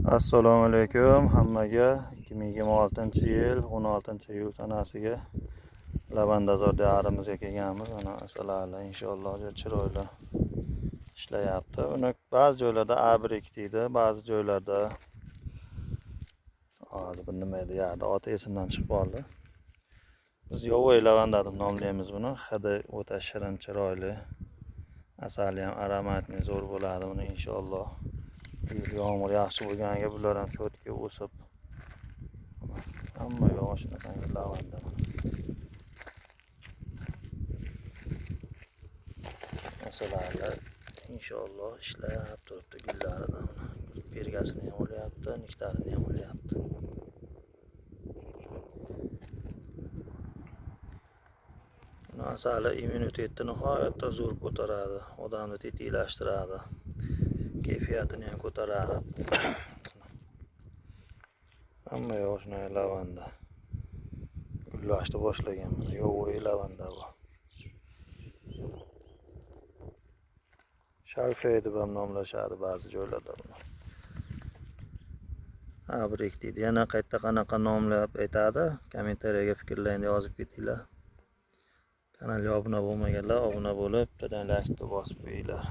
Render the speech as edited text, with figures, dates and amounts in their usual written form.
Assalomu alaykum hammaga. 2026-yil 16-iyul sanasiga Lavandazor diyorimizga kelganmiz. Mana asalari inshaalloh chiroyli ishlayapti. Uni ba'zi joylarda abr ekitdi, ba'zi joylarda hozir bir nima edi, oti esimdan chiqib qoldi. Biz yovvoyi lavanda deb nomlaymiz buni. Hidi o'ta shirin, chiroyli. Asali ham aromatli zo'r bo'ladi buni inshaalloh. Yomg'ir yaxshi bo'lganiga bular ham cho'tga o'sib hamma yo'q shunaqangi lavanda. Masalanlar inshaalloh ishlab turibdi gullaridan. Bergasini ham olyapti, nektarini ham olyapti. Asali immunitetni nihoyatda zo'r ko'taradi, odamni tetiklashtiradi, kayfiyatini ham ko'taradi. Hamma yo'q shunday lavanda. Gullashni boshlagan mana yovvoyi lavanda bu. Shalfey deb ham nomlashadi ba'zi joylarda buni. Abr ekitdi. Yana qayerda qanaqa nomlab aytadi? Kommentariyaga fikrlaringizni yozib ketinglar. Kanalga obuna bo'lmaganlar obuna bo'lib, bittadan laykni bosib qo'yinglar.